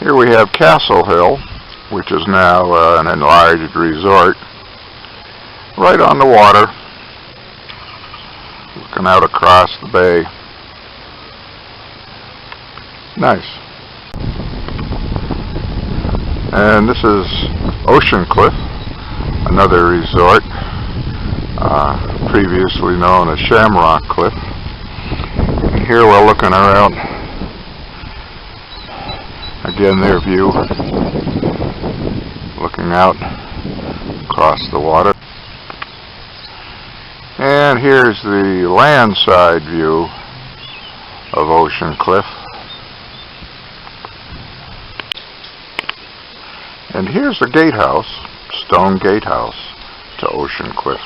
Here we have Castle Hill, which is now an enlarged resort, right on the water, looking out across the bay. Nice. And this is Ocean Cliff, another resort, previously known as Shamrock Cliff. And here we're looking around, again their view, looking out across the water. And here's the landside view of Ocean Cliff. And here's the gatehouse, stone gatehouse to Ocean Cliff.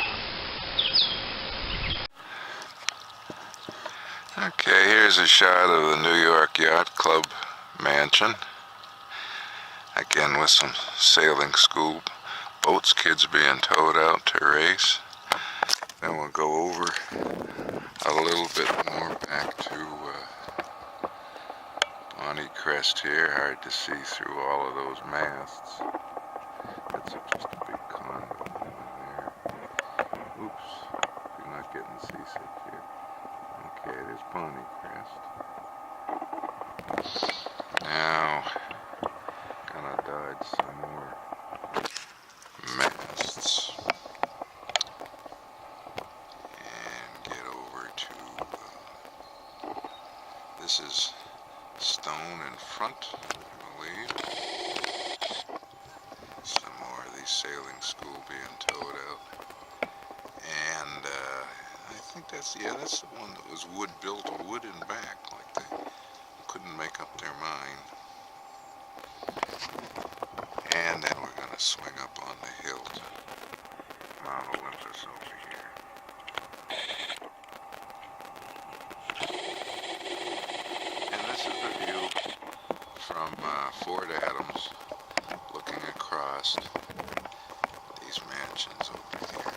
Okay, here's a shot of the New York Yacht Club mansion. Again with some sailing school boats, kids being towed out to race. Then we'll go over a little bit more back to Bonnie Crest here. Hard to see through all of those masts. That's just a big conduit over there. Oops, you're not getting seasick here. Okay, there's Bonnie Crest. Now, gonna dodge some more masts and get over to, this is stone in front, I believe. Some more of these sailing school being towed out. And I think that's the one that was wood built, wood in back, like they couldn't make up their mind. And then we're going to swing up on the hill to Mount Olympus over here. And this is the view from Fort Adams, looking across these mansions over here.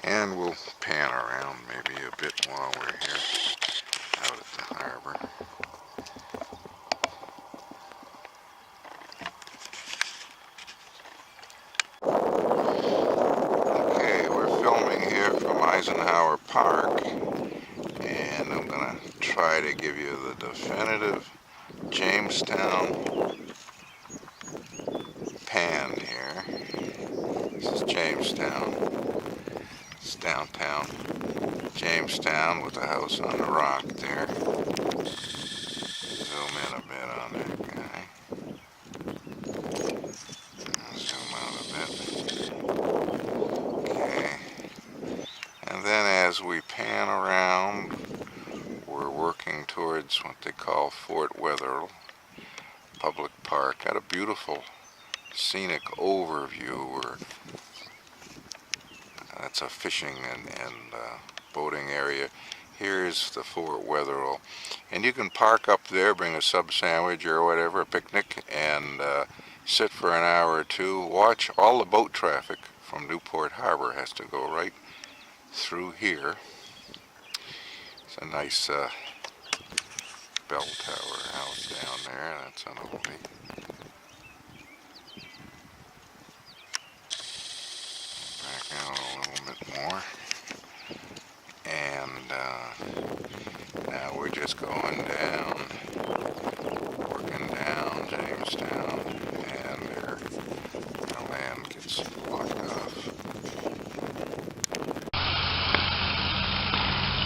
And we'll pan around maybe a bit while we're here out at the harbor. Okay, we're filming here from Eisenhower Park, and I'm going to try to give you the definitive Jamestown pan here. This is Jamestown. It's downtown Jamestown with the house on the rock there. Zoom in a bit on that guy. Zoom out a bit. Okay. And then as we pan around, we're working towards what they call Fort Wetherill Public Park. Got a beautiful scenic overview where that's a fishing and boating area. Here's the Fort Wetherill, and you can park up there, bring a sub sandwich or whatever, a picnic, and sit for an hour or two. Watch all the boat traffic from Newport Harbor has to go right through here. It's a nice bell tower house down there. That's an oldie. Back out a little bit more, and now we're just going down, working down Jamestown, and the land gets blocked off.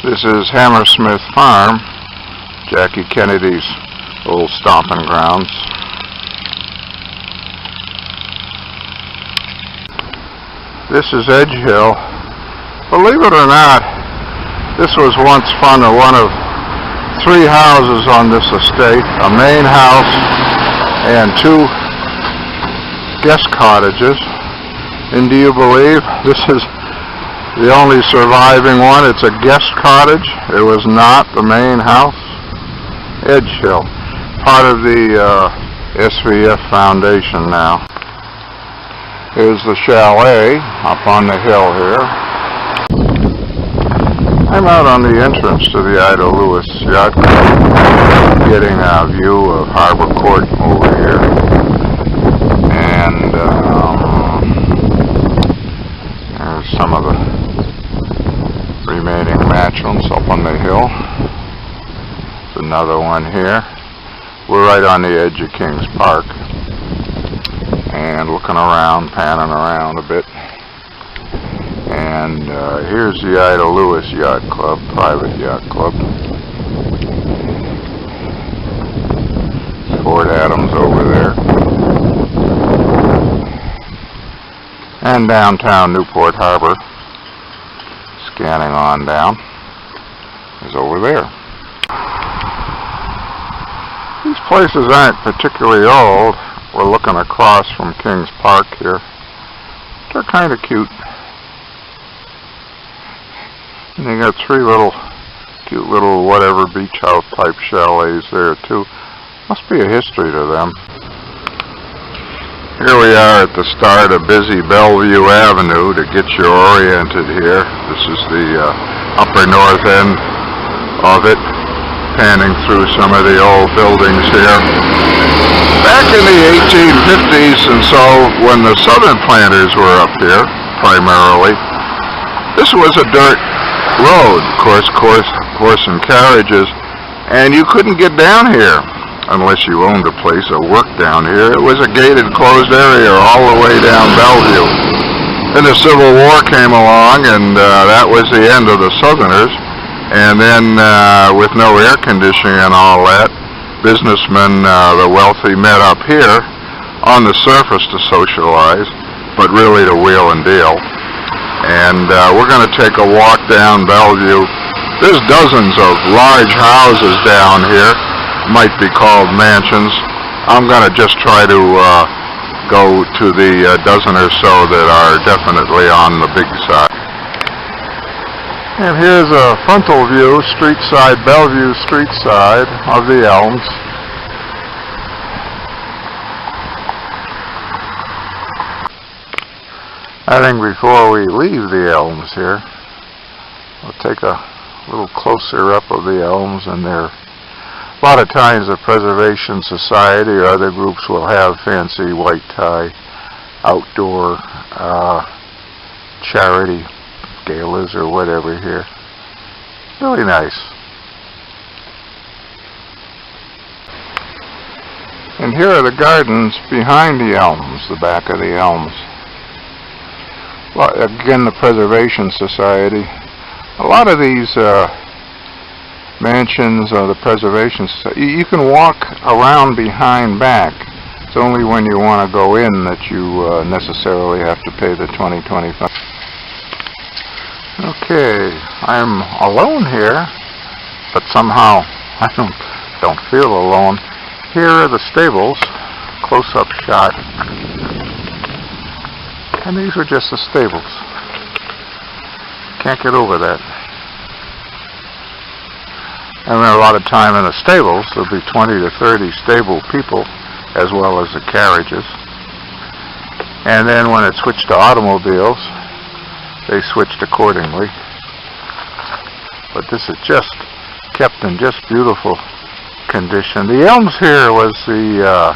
This is Hammersmith Farm, Jackie Kennedy's old stomping grounds. This is Edge Hill. Believe it or not, this was once one of 3 houses on this estate, a main house and 2 guest cottages. And do you believe this is the only surviving one? It's a guest cottage. It was not the main house. Edge Hill, part of the SVF Foundation now. Here's the chalet up on the hill here. I'm out on the entrance to the Ida Lewis Yacht Club, getting a view of Harbor Court over here. And there's some of the remaining mansions up on the hill. There's another one here. We're right on the edge of Kings Park. And looking around, panning around a bit. And here's the Ida Lewis Yacht Club, private yacht club. Fort Adams over there. And downtown Newport Harbor, scanning on down, is over there. These places aren't particularly old. We're looking across from Kings Park here. They're kind of cute. And you got three cute little whatever beach house type chalets there too. Must be a history to them. Here we are at the start of busy Bellevue Avenue to get you oriented here. This is the upper north end of it, panning through some of the old buildings here. Back in the 1850s and so, when the southern planters were up here, primarily, this was a dirt road, horse and carriages, and you couldn't get down here unless you owned a place or worked down here. It was a gated, closed area all the way down Bellevue. Then the Civil War came along, and that was the end of the Southerners. And then, with no air conditioning and all that, businessmen, the wealthy, met up here on the surface to socialize, but really to wheel and deal. And we're going to take a walk down Bellevue. There's dozens of large houses down here, might be called mansions. I'm going to just try to go to the dozen or so that are definitely on the big side. And here's a frontal view, street side, Bellevue street side of the Elms. I think before we leave the Elms here, we'll take a little closer up of the Elms, and there a lot of times the Preservation Society or other groups will have fancy white tie outdoor charity galas or whatever here. Really nice. And here are the gardens behind the Elms, the back of the Elms. Well, again, the Preservation Society. A lot of these mansions of the Preservation Society, you can walk around behind back. It's only when you want to go in that you necessarily have to pay the $20-25. Okay, I'm alone here, but somehow I don't feel alone. Here are the stables, close-up shot. And these are just the stables. Can't get over that. And then a lot of time in the stables, there'll be 20 to 30 stable people, as well as the carriages. And then when it switched to automobiles, they switched accordingly. But this is just kept in just beautiful condition. The Elms here was the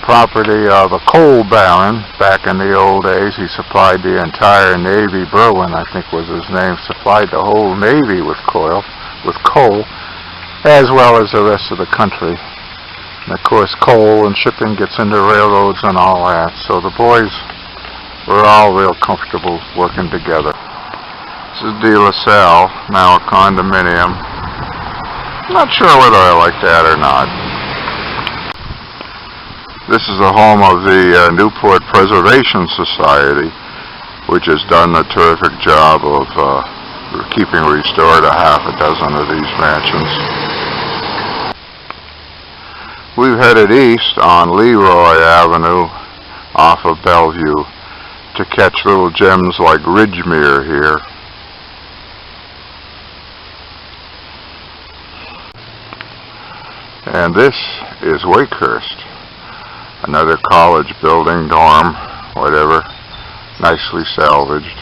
property of a coal baron back in the old days. He supplied the entire Navy. Berwin, I think was his name, supplied the whole Navy with coal, as well as the rest of the country. And of course, coal and shipping gets into railroads and all that. So the boys were all real comfortable working together. This is Delasalle, now a condominium. Not sure whether I like that or not. This is the home of the Newport Preservation Society, which has done a terrific job of keeping restored a half a dozen of these mansions. We've headed east on Leroy Avenue off of Bellevue to catch little gems like Ridgemere here. And this is Wakehurst. Another college building, dorm, whatever, nicely salvaged.